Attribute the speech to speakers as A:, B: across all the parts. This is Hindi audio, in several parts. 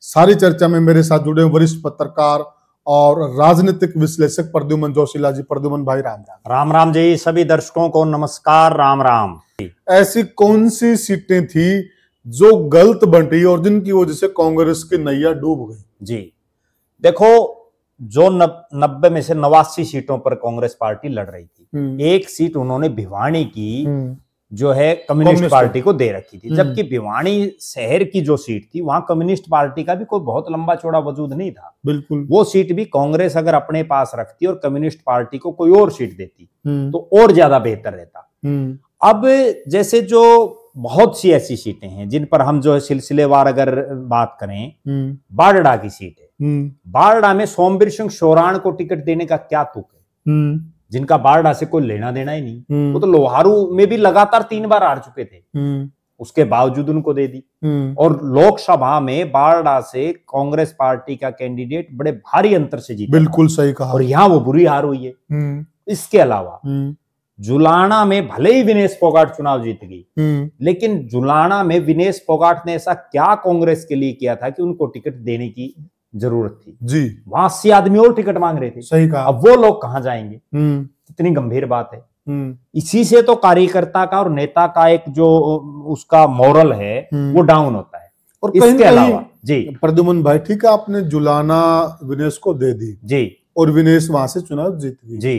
A: सारी चर्चा में मेरे साथ जुड़े वरिष्ठ पत्रकार और राजनीतिक विश्लेषक प्रद्युमन जोशीला जी। प्रद्युमन भाई राम राम।
B: राम राम जी। सभी दर्शकों को नमस्कार, राम राम।
A: ऐसी कौन सी सीटें थी जो गलत बंटी और जिनकी वजह से कांग्रेस की नैया डूब गई?
B: जी देखो, जो 90 में से 89 सीटों पर कांग्रेस पार्टी लड़ रही थी, एक सीट उन्होंने भिवानी की जो है कम्युनिस्ट पार्टी को दे रखी थी, जबकि भिवानी शहर की जो सीट थी वहां कम्युनिस्ट पार्टी का भी कोई बहुत लंबा चौड़ा वजूद नहीं था।
A: बिल्कुल।
B: वो सीट भी कांग्रेस अगर अपने पास रखती और कम्युनिस्ट पार्टी को कोई और सीट देती तो और ज्यादा बेहतर रहता। अब जैसे जो बहुत सी ऐसी सीटें हैं जिन पर हम जो है सिलसिलेवार अगर बात करें, बारडा की सीट है। बारडा में सोमवीर सिंह शोराण को टिकट देने का क्या तुक है, जिनका बारडा से कोई लेना देना ही नहीं। वो तो लोहारू में भी लगातार 3 बार हार चुके थे, उसके बावजूद उनको दे दी। और लोकसभा में बारडा से कांग्रेस पार्टी का कैंडिडेट बड़े भारी अंतर से जीता।
A: बिल्कुल सही कहा।
B: और यहाँ वो बुरी हार हुई है। इसके अलावा जुलाना में भले ही विनेश फोगाट चुनाव जीत गई, लेकिन जुलाना में विनेश फोगाट ने ऐसा क्या कांग्रेस के लिए किया था कि उनको टिकट देने की जरूरत थी जी। वहां 80 आदमी और टिकट मांग रहे थे।
A: सही कहा।
B: अब वो लोग कहां जाएंगे? कितनी गंभीर बात है। इसी से तो कार्यकर्ता का और नेता का एक जो उसका मोरल है वो डाउन होता है।
A: और
B: इसके अलावा जी
A: प्रद्युमन भाई, ठीक है, आपने जुलाना विनेश को दे दी जी, और विनेश वहां से चुनाव जीत गई जी,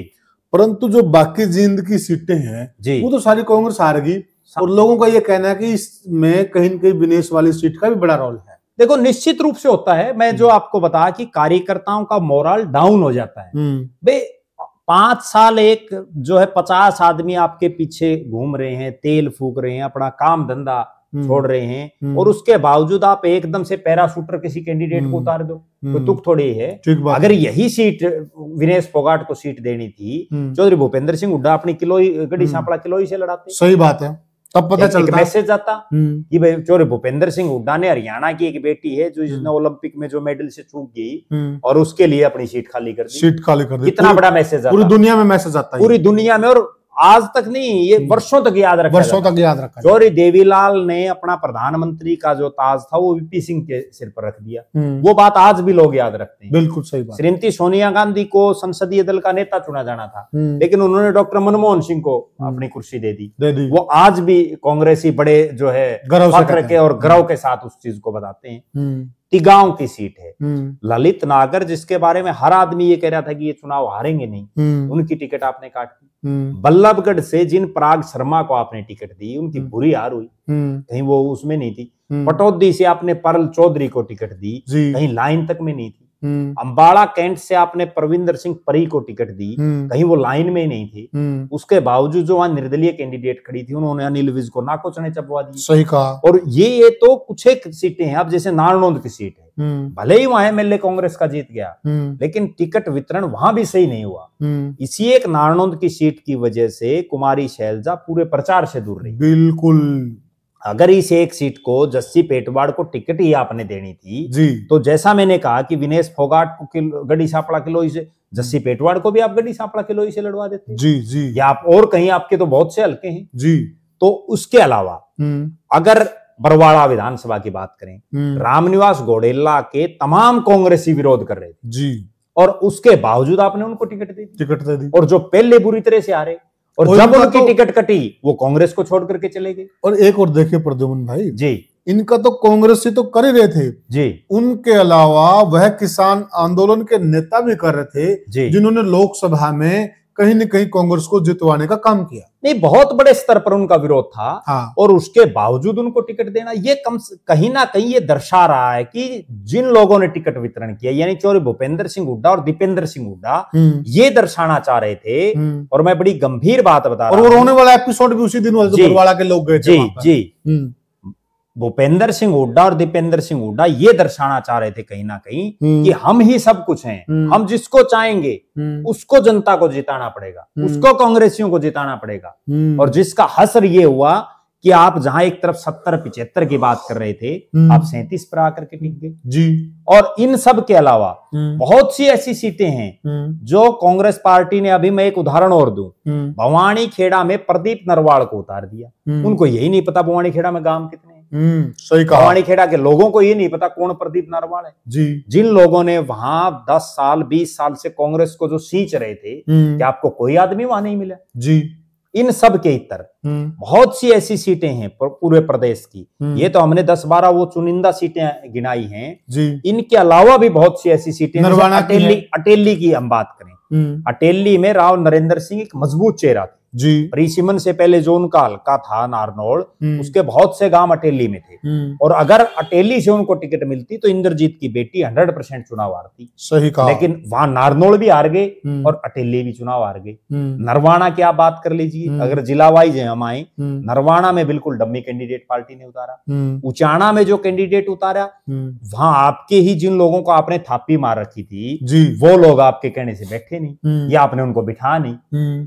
A: परंतु जो बाकी जींद की सीटें हैं वो तो सारी कांग्रेस हार गई। और लोगों का ये कहना है कि इसमें कहीं न कहीं विनेश वाली सीट का भी बड़ा रोल है।
B: देखो, निश्चित रूप से होता है। मैं जो आपको बता कि कार्यकर्ताओं का मोरल डाउन हो जाता है। बे 5 साल एक जो है 50 आदमी आपके पीछे घूम रहे हैं, तेल फूक रहे हैं, अपना काम धंधा छोड़ रहे हैं, और उसके बावजूद आप एकदम से पैराशूटर किसी कैंडिडेट को उतार दो, कोई तुक थोड़ी है। अगर यही सीट विनेश फोगाट को सीट देनी थी, चौधरी भूपेंद्र सिंह हुड्डा अपनी गढ़ी सांपड़ा किलोई से लड़ाते।
A: सही बात है। तब पता चलता,
B: मैसेज आता कि भाई चौधरी भूपेंद्र सिंह हुड्डा ने, हरियाणा की एक बेटी है जो जिसने ओलंपिक में जो मेडल से चूक गई और उसके लिए अपनी सीट खाली कर दी। कितना बड़ा मैसेज आता,
A: पूरी दुनिया में मैसेज आता है,
B: पूरी दुनिया में। और आज तक नहीं, ये वर्षों तक याद रखा। चौधरी देवीलाल ने अपना प्रधानमंत्री का जो ताज था वो वीपी सिंह के सिर पर रख दिया। वो बात आज भी लोग याद रखते हैं।
A: बिल्कुल सही बात।
B: श्रीमती सोनिया गांधी को संसदीय दल का नेता चुना जाना था, लेकिन उन्होंने डॉक्टर मनमोहन सिंह को अपनी कुर्सी दे दी। वो आज भी कांग्रेसी बड़े जो है फख्र के और गर्व के साथ उस चीज को बताते हैं। तिगांव की सीट है, ललित नागर, जिसके बारे में हर आदमी ये कह रहा था कि ये चुनाव हारेंगे नहीं, उनकी टिकट आपने काट दी। बल्लभगढ़ से जिन पराग शर्मा को आपने टिकट दी, उनकी बुरी हार हुई, कहीं वो उसमें नहीं थी। पटौदी से आपने परल चौधरी को टिकट दी, कहीं लाइन तक में नहीं थी। अंबाला कैंट से आपने प्रविंदर सिंह परी को टिकट दी, कहीं वो लाइन में नहीं थी। उसके बावजूद जो वहां निर्दलीय कैंडिडेट खड़ी थी, उन्होंने अनिल विज को नाकोचने चबवा दी।
A: सही कहा। और
B: ये तो कुछ एक सीटें हैं। अब जैसे नारनौंद की सीट है, भले ही वहां एमएलए कांग्रेस का जीत गया, लेकिन टिकट वितरण वहां भी सही नहीं हुआ। इसी एक नारनौंद की सीट की वजह से कुमारी शैलजा पूरे प्रचार से दूर रही।
A: बिल्कुल।
B: अगर इस एक सीट को जस्सी पेटवाड़ को टिकट ही आपने देनी थी जी, तो जैसा मैंने कहा कि विनेश फोगाट को गढ़ी सांपड़ा किलोई से, जस्सी पेटवाड़ को भी आप गढ़ी सांपड़ा किलोई से लड़वा देते
A: जी जी,
B: या आप और कहीं, आपके तो बहुत से हल्के हैं
A: जी।
B: तो उसके अलावा अगर बरवाड़ा विधानसभा की बात करें, रामनिवास घोडेला के तमाम कांग्रेसी विरोध कर रहे थे जी, और उसके बावजूद आपने उनको टिकट दे दी। और जो पहले बुरी तरह से हारे, और जब उनकी टिकट कटी वो कांग्रेस को छोड़ करके चले गए।
A: और एक और देखिए प्रद्युमन भाई
B: जी,
A: इनका तो कांग्रेस से तो कर ही रहे थे जी, उनके अलावा वह किसान आंदोलन के नेता भी कर रहे थे जिन्होंने लोकसभा में कहीं न कहीं कांग्रेस को जितवाने का काम किया।
B: नहीं, बहुत बड़े स्तर पर उनका विरोध था। हाँ। और उसके बावजूद उनको टिकट देना, ये कहीं ना कहीं ये दर्शा रहा है कि जिन लोगों ने टिकट वितरण किया, यानी चौधरी भूपेंद्र सिंह हुड्डा और दीपेंद्र सिंह हुड्डा, ये दर्शाना चाह रहे थे। और मैं बड़ी गंभीर बात बता रहा हूं,
A: और होने वाला एपिसोड भी उसी दिन हुआ, बरवाड़ा के लोग गए थे
B: जी। भूपेंद्र सिंह हुड्डा और दीपेंद्र सिंह हुड्डा ये दर्शाना चाह रहे थे कहीं ना कहीं कि हम ही सब कुछ हैं, हम जिसको चाहेंगे उसको जनता को जिताना पड़ेगा, उसको कांग्रेसियों को जिताना पड़ेगा। और जिसका हसर ये हुआ कि आप जहां एक तरफ 70-75 की बात कर रहे थे, आप 37 पर आकर के टिक गए जी। और इन सब के अलावा बहुत सी ऐसी सीटें हैं जो कांग्रेस पार्टी ने, अभी मैं एक उदाहरण और दूं, भवानी खेड़ा में प्रदीप नरवाल को उतार दिया। उनको यही नहीं पता भवानी खेड़ा में गांव कितने हैं,
A: सही कहा।
B: भवानीखेड़ा के लोगों को ये नहीं पता कौन प्रदीप नरवाल है
A: जी।
B: जिन लोगों ने वहां 10 साल 20 साल से कांग्रेस को जो सींच रहे थे कि आपको कोई आदमी वहां नहीं मिला
A: जी।
B: इन सब के इतर बहुत सी ऐसी सीटें हैं पूरे प्रदेश की। ये तो हमने 10-12 वो चुनिंदा सीटें गिनाई हैं जी। इनके अलावा भी बहुत सी ऐसी सीटें, अटेली की हम बात करें, अटेली में राव नरेंद्र सिंह एक मजबूत चेहरा था जी। परिसीमन से पहले जो उनका हल्का था नारनौल, उसके बहुत से गांव अटेली में थे और अगर अटेली से उनको टिकट मिलती तो इंद्रजीत की बेटी 100% चुनाव हारती।
A: सही कहा।
B: लेकिन वहां नारनौल भी हार गए और अटेली भी चुनाव हार गए। नरवाना की आप बात कर लीजिए, अगर जिला वाइज हम आए, नरवाना में बिल्कुल डम्मी कैंडिडेट पार्टी ने उतारा। उचाना में जो कैंडिडेट उतारा वहां आपके ही जिन लोगों को आपने थापी मार रखी थी जी, वो लोग आपके कहने से बैठे नहीं या आपने उनको बिठा नहीं।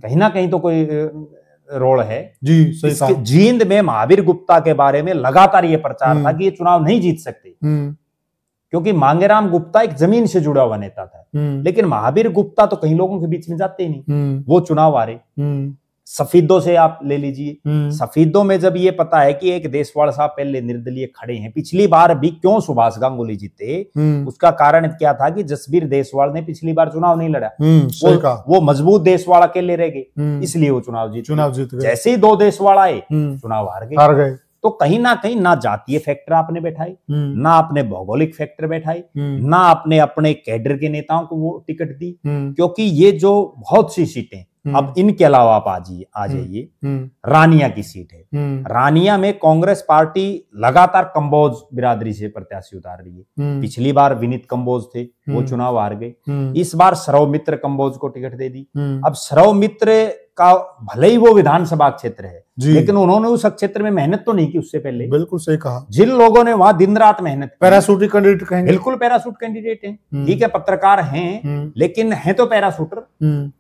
B: कहीं ना कहीं तो कोई रोल है जी। सही। जींद में महावीर गुप्ता के बारे में लगातार ये प्रचार था कि ये चुनाव नहीं जीत सकते क्योंकि मांगेराम गुप्ता एक जमीन से जुड़ा हुआ नेता था, लेकिन महावीर गुप्ता तो कहीं लोगों के बीच में जाते ही नहीं, वो चुनाव हारे। सफीदों से आप ले लीजिए, सफीदों में जब ये पता है कि एक देशवाल साहब पहले निर्दलीय खड़े हैं, पिछली बार भी क्यों सुभाष गांगुली जीते, उसका कारण क्या था कि जसबीर देशवाल ने पिछली बार चुनाव नहीं लड़ा, वो मजबूत देशवाल अकेले रह गए, इसलिए वो चुनाव जीत गए। जैसे ही 2 देशवाल आए चुनाव हार गए। तो कहीं ना जातीय फैक्टर आपने बैठाई, ना आपने भौगोलिक फैक्टर बैठाई, ना आपने अपने कैडर के नेताओं को वो टिकट दी, क्योंकि ये जो बहुत सी सीटें, अब इनके अलावा आप आ जाइए, रानिया की सीट है। रानिया में कांग्रेस पार्टी लगातार कंबोज बिरादरी से प्रत्याशी उतार रही है। पिछली बार विनीत कंबोज थे, वो चुनाव हार गए। इस बार सरव मित्र कंबोज को टिकट दे दी। अब सरव मित्र का भले ही वो विधानसभा क्षेत्र है, लेकिन उन्होंने उस क्षेत्र में मेहनत तो नहीं की उससे पहले।
A: बिल्कुल सही कहा।
B: जिन लोगों ने वहां दिन रात मेहनत,
A: पैराशूट कैंडिडेट कहेंगे,
B: बिल्कुल पैराशूट कैंडिडेट हैं, ठीक है, पत्रकार हैं, लेकिन है तो पैराशूटर।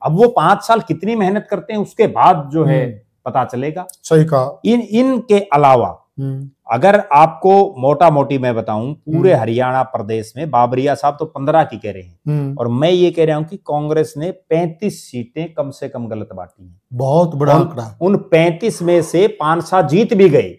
B: अब वो 5 साल कितनी मेहनत करते हैं उसके बाद जो है पता चलेगा।
A: सही कहा।
B: इनके अलावा अगर आपको मोटा मोटी मैं बताऊं, पूरे हरियाणा प्रदेश में बाबरिया साहब तो 15 की कह रहे हैं और मैं ये कह रहा हूं कि कांग्रेस ने 35 सीटें कम से कम गलत बांटी हैं।
A: बहुत बड़ा आंकड़ा।
B: उन 35 में से 5-7 जीत भी गए,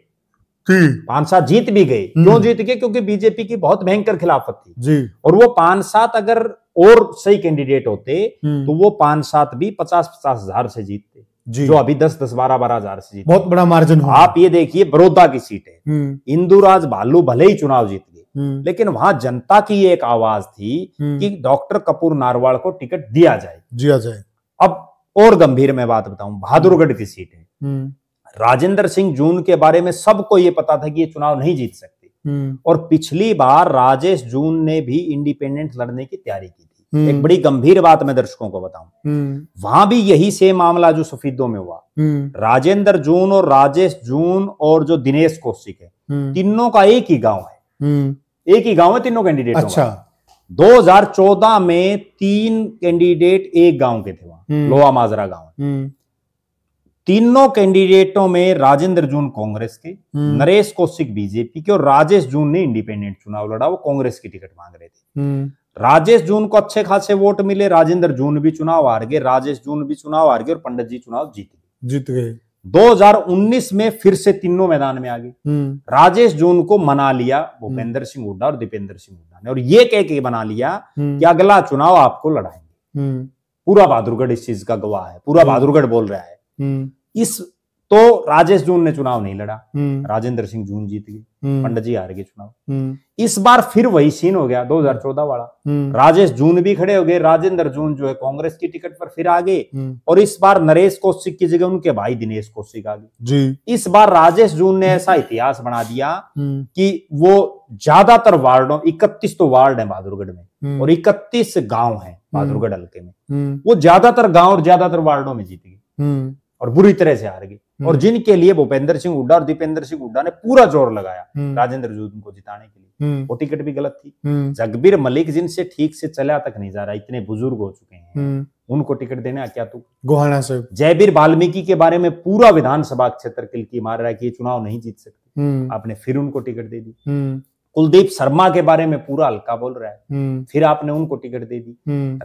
B: 5-7 जीत भी गए। क्यों जीत गए? क्योंकि बीजेपी की बहुत भयंकर खिलाफत थी जी। और वो 5-7 अगर और सही कैंडिडेट होते तो वो 5-7 भी 50-50 हजार से जीतते, जो अभी 10-10, 12-12 हजार से जीते।
A: बहुत बड़ा मार्जिन हुआ।
B: आप ये देखिए, बड़ौदा की सीट है, इंदुराज भालू भले ही चुनाव जीत गए, लेकिन वहां जनता की एक आवाज थी कि डॉक्टर कपूर नारवाल को टिकट दिया जाए। अब और गंभीर मैं बात बताऊं, बहादुरगढ़ की सीट है, राजेंद्र सिंह जून के बारे में सबको ये पता था कि ये चुनाव नहीं जीत सकते, और पिछली बार राजेश जून ने भी इंडिपेंडेंट लड़ने की तैयारी की थी। एक बड़ी गंभीर बात मैं दर्शकों को बताऊं, वहां भी यही सेम मामला जो सफीदों में हुआ, राजेंद्र जून और राजेश जून और जो दिनेश कौशिक है, तीनों का एक ही गांव है, एक ही गांव है तीनों कैंडिडेट। अच्छा। 2014 में 3 कैंडिडेट एक गांव के थे, वहां लोहा माजरा गांव। तीनों कैंडिडेटों में राजेंद्र जून कांग्रेस के, नरेश कौशिक बीजेपी के और राजेश जून ने इंडिपेंडेंट चुनाव लड़ा, वो कांग्रेस की टिकट मांग रहे थे। राजेश जून को अच्छे खासे वोट मिले, राजेंद्र जून भी चुनाव हार गए, राजेश जून भी चुनाव हार गए और पंडित जी चुनाव जीत गए। 2019 में फिर से तीनों मैदान में आ गए। राजेश जून को मना लिया भूपेंद्र सिंह हुड्डा और दीपेंद्र सिंह हुड्डा ने, और ये कह के बना लिया कि अगला चुनाव आपको लड़ाएंगे। पूरा बहादुरगढ़ इस चीज का गवाह है, पूरा बहादुरगढ़ बोल रहा है। तो राजेश जून ने चुनाव नहीं लड़ा, राजेंद्र सिंह जून जीत गए, पंडित जी हार गए चुनाव। इस बार फिर वही सीन हो गया 2014 वाला, राजेश जून भी खड़े हो गए, राजेंद्र जून जो है कांग्रेस की टिकट पर फिर आ गए, और इस बार नरेश कौशिक की जगह उनके भाई दिनेश कौशिक आ गए। इस बार राजेश जून ने ऐसा इतिहास बना दिया कि वो ज्यादातर वार्डों, 31 तो वार्ड है बहादुरगढ़ में और 31 गांव है बहादुरगढ़ हल्के में, वो ज्यादातर गांव और ज्यादातर वार्डों में जीत गए और बुरी तरह से हार गए। और जिनके लिए भूपेंद्र सिंह हुड्डा और दीपेंद्र सिंह हुड्डा ने पूरा जोर लगाया राजेंद्र जून को जिताने के लिए, वो टिकट भी गलत थी। जगबीर मलिक जिनसे ठीक से चला तक नहीं जा रहा, इतने बुजुर्ग हो चुके हैं, उनको टिकट देना क्या तू
A: गोहाना से।
B: जयबीर वाल्मीकि के बारे में पूरा विधानसभा क्षेत्र किलकी मार रहा है कि ये चुनाव नहीं जीत सकते, आपने फिर उनको टिकट दे दी। कुलदीप शर्मा के बारे में पूरा हल्का बोल रहा है, फिर आपने उनको टिकट दे दी।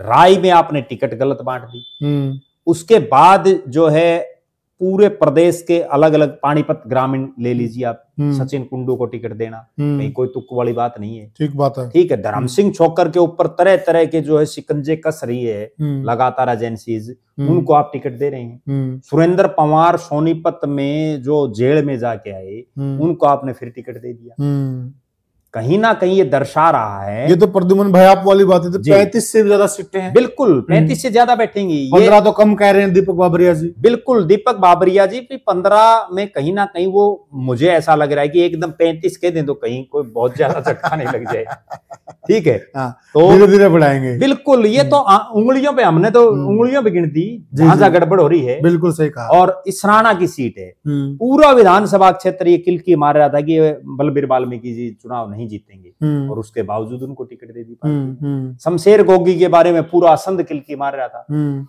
B: राय में आपने टिकट गलत बांट दी। उसके बाद जो है पूरे प्रदेश के अलग अलग, पानीपत ग्रामीण ले लीजिए आप, सचिन कुंडू को टिकट देना कहीं कोई तुक वाली बात नहीं है।
A: ठीक बात है।
B: ठीक है, धर्म सिंह छोकर के ऊपर तरह तरह के जो है शिकंजे कस रही है लगातार एजेंसीज, उनको आप टिकट दे रहे हैं। सुरेंद्र पवार सोनीपत में जो जेल में जाके आए, उनको आपने फिर टिकट दे दिया। कहीं ना कहीं ये दर्शा रहा है,
A: ये तो प्रद्युमन भाई आप वाली बात है, तो 35 से ज्यादा सीटें हैं।
B: बिल्कुल 35 से ज्यादा बैठेंगी।
A: 15 तो कम कह रहे हैं दीपक बाबरिया जी।
B: बिल्कुल दीपक बाबरिया जी 15 में कहीं ना कहीं वो, मुझे ऐसा लग रहा है कि एकदम 35 कह दें तो कहीं कोई बहुत ज्यादा झटका नहीं लग जाए। ठीक है,
A: तो धीरे धीरे बढ़ाएंगे।
B: बिल्कुल, ये तो उंगलियों पे, हमने तो उंगलियों पे गिनती, जहां गड़बड़ हो रही है।
A: बिल्कुल सही कहा।
B: और इसराना की सीट है, पूरा विधानसभा क्षेत्र ये किलकी मार रहा था कि बलबीर वाल्मीकि जी चुनाव नहीं जीतेंगे, और उसके बावजूद उनको टिकट दे दी। शमशेर गोगी के बारे में पूरा असंध किलकी मार रहा था।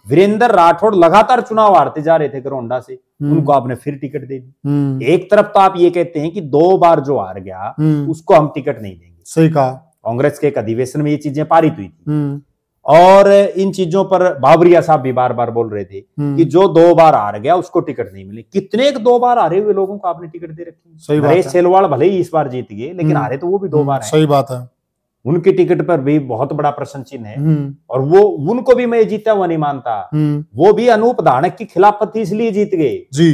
B: वीरेंद्र राठौड़ लगातार चुनाव हारते जा रहे थे गरोंडा से, उनको आपने फिर टिकट दे दी। एक तरफ तो आप ये कहते हैं कि 2 बार जो हार गया उसको हम टिकट नहीं देंगे।
A: सही कहा।
B: कांग्रेस के एक अधिवेशन में ये चीजें पारित हुई थी, और इन चीजों पर बाबरिया साहब भी बार बार बोल रहे थे कि जो 2 बार हार गया उसको टिकट नहीं मिली। कितने 2 बार हारे हुए लोगों को आपने टिकट दे रखी। नरेश सेलवाड़ भले ही इस बार जीत गए, लेकिन हारे तो वो भी 2 बार हैं।
A: सही बात है।
B: उनकी टिकट पर भी बहुत बड़ा प्रश्न चिन्ह है, और वो उनको भी मैं जीता हुआ नहीं मानता। वो भी अनूप धानक की खिलाफत इसलिए जीत गए जी।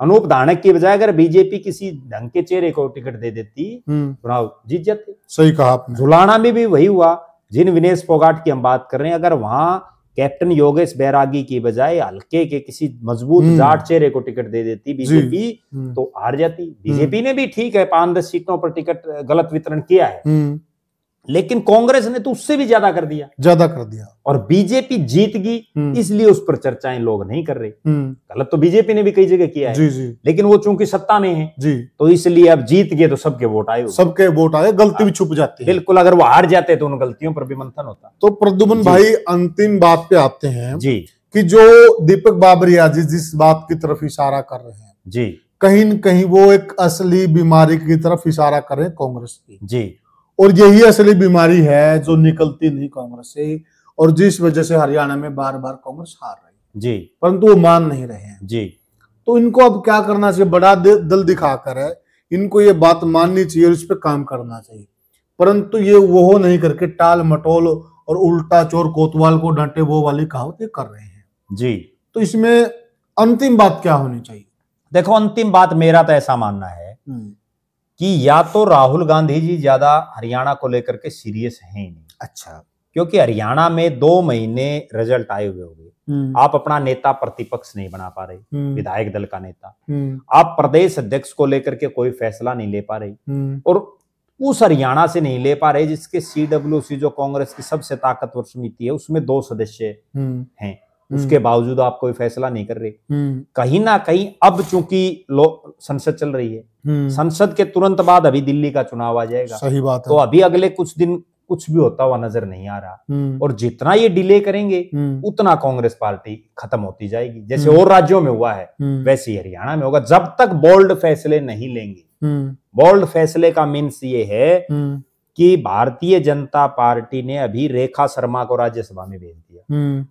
B: अनूप धानक की बजाय अगर बीजेपी किसी ढंग के चेहरे को टिकट दे देती, चुनाव जीत जाते।
A: सही कहा आपने।
B: झुलाना में भी वही हुआ। जिन विनेश फोगाट की हम बात कर रहे हैं, अगर वहां कैप्टन योगेश बैरागी की बजाय हल्के के किसी मजबूत जाट चेहरे को टिकट दे देती बीजेपी, तो हार जाती। बीजेपी ने भी ठीक है 5-10 सीटों पर टिकट गलत वितरण किया है, लेकिन कांग्रेस ने तो उससे भी ज्यादा कर दिया, और बीजेपी जीत गई, इसलिए उस पर चर्चाएं लोग नहीं कर रहे। गलत तो बीजेपी ने भी कई जगह किया है, जी। लेकिन वो चूंकि सत्ता में है जी, तो इसलिए अब जीत गए तो सबके वोट आए, गलती भी छुप जाती है। बिल्कुल, अगर वो हार जाते तो उन गलतियों पर भी मंथन होता।
A: तो प्रद्युमन भाई अंतिम बात पे आते हैं
B: जी,
A: कि जो दीपक बाबरिया जी जिस बात की तरफ इशारा कर रहे हैं जी, कहीं न कहीं वो एक असली बीमारी की तरफ इशारा कर रहे हैं कांग्रेस की जी, और यही असली बीमारी है जो निकलती नहीं कांग्रेस से, और जिस वजह से हरियाणा में बार बार कांग्रेस हार रही है जी, परंतु वो मान नहीं रहे हैं जी। तो इनको अब क्या करना चाहिए? बड़ा दल दिखाकर है, इनको ये बात माननी चाहिए और इस पर काम करना चाहिए, परंतु ये वो नहीं करके टाल मटोल और उल्टा चोर कोतवाल को डांटे वो वाली कहावतें कर रहे हैं जी। तो इसमें अंतिम बात क्या होनी चाहिए?
B: देखो, अंतिम बात मेरा तो ऐसा मानना है कि या तो राहुल गांधी जी ज्यादा हरियाणा को लेकर के सीरियस हैं ही नहीं। अच्छा, क्योंकि हरियाणा में 2 महीने रिजल्ट आए हुए होंगे, आप अपना नेता प्रतिपक्ष नहीं बना पा रहे, विधायक दल का नेता, आप प्रदेश अध्यक्ष को लेकर के कोई फैसला नहीं ले पा रहे, और उस हरियाणा से नहीं ले पा रहे जिसके CWC जो कांग्रेस की सबसे ताकतवर समिति है उसमें 2 सदस्य हैं, उसके बावजूद आप कोई फैसला नहीं कर रहे। कहीं ना कहीं अब चूंकि संसद चल रही है, संसद के तुरंत बाद अभी दिल्ली का चुनाव आ जाएगा।
A: सही बात है।
B: तो अभी अगले कुछ दिन कुछ भी होता हुआ नजर नहीं आ रहा, और जितना ये डिले करेंगे उतना कांग्रेस पार्टी खत्म होती जाएगी। जैसे और राज्यों में हुआ है वैसे ही हरियाणा में होगा, जब तक बोल्ड फैसले नहीं लेंगे। बोल्ड फैसले का मीन्स ये है कि भारतीय जनता पार्टी ने अभी रेखा शर्मा को राज्यसभा में भेज दिया।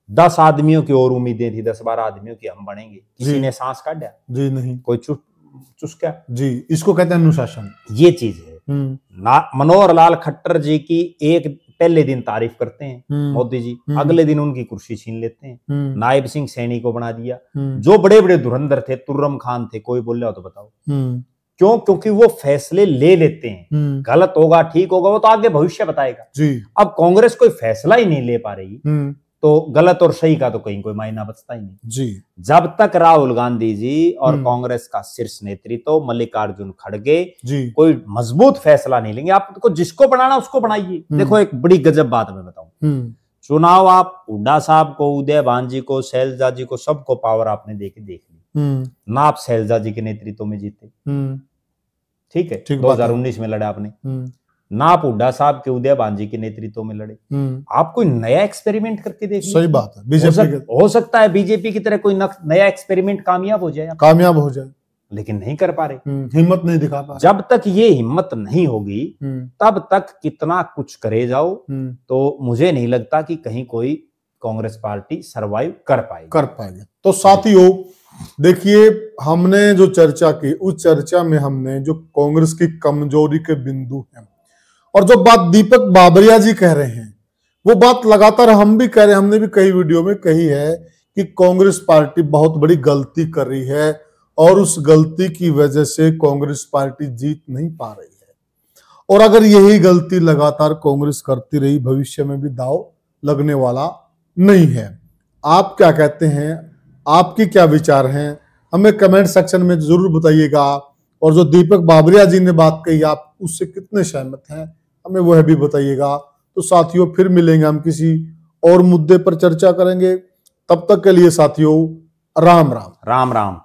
B: 10 आदमियों की और उम्मीदें थी, 10-12 आदमियों की हम बनेंगे, किसी ने सांस काटा जी नहीं, कोई चुस्का जी। इसको कहते हैं अनुशासन। ये चीज है। मनोहर लाल खट्टर जी की एक पहले दिन तारीफ करते हैं मोदी जी, अगले दिन उनकी कुर्सी छीन लेते हैं। नायब सिंह सैनी को बना दिया। जो बड़े बड़े धुरंधर थे, तुर्रम खान थे, कोई बोल रहा हो तो बताओ क्यों? क्योंकि वो फैसले ले लेते हैं, गलत होगा ठीक होगा वो तो आगे भविष्य बताएगा जी। अब कांग्रेस कोई फैसला ही नहीं ले पा रही, तो गलत और सही का तो कहीं कोई मायना बचता ही नहीं जी। जब तक राहुल गांधी जी और कांग्रेस का शीर्ष नेतृत्व मल्लिकार्जुन खड़गे कोई मजबूत फैसला नहीं लेंगे, आपको जिसको बनाना उसको बनाइए। देखो, एक बड़ी गजब बात मैं बताऊं, चुनाव आप हुड्डा साहब को, उदय भान जी को, शैलजा जी को, सबको पावर आपने देख ली ना, आप शैलजा जी के नेतृत्व में जीते, ठीक है, 2019 में लड़े आपने ना, आप हुड्डा साहब के, उदय भान जी के नेतृत्व में लड़े। आप कोई नया एक्सपेरिमेंट करके देखिए।
A: सही बात है। बीजेपी
B: हो सकता है बीजेपी की तरह कोई नया एक्सपेरिमेंट कामयाब हो जाए, लेकिन नहीं कर पा रहे,
A: हिम्मत नहीं दिखा पा रहे।
B: जब तक ये हिम्मत नहीं होगी तब तक कितना कुछ करे जाओ, तो मुझे नहीं लगता कि कहीं कोई कांग्रेस पार्टी सरवाइव कर पाएगी।
A: तो साथियों, देखिए, हमने जो चर्चा की उस चर्चा में हमने जो कांग्रेस की कमजोरी के बिंदु हैं और जो बात दीपक बाबरिया जी कह रहे हैं वो बात लगातार हम भी कह रहे हैं, हमने भी कई वीडियो में कही है कि कांग्रेस पार्टी बहुत बड़ी गलती कर रही है और उस गलती की वजह से कांग्रेस पार्टी जीत नहीं पा रही है। और अगर यही गलती लगातार कांग्रेस करती रही भविष्य में भी दांव लगने वाला नहीं है। आप क्या कहते हैं, आपकी क्या विचार हैं, हमें कमेंट सेक्शन में जरूर बताइएगा। और जो दीपक बाबरिया जी ने बात कही आप उससे कितने सहमत हैं हमें वह भी बताइएगा। तो साथियों फिर मिलेंगे, हम किसी और मुद्दे पर चर्चा करेंगे। तब तक के लिए साथियों राम राम।
B: राम राम।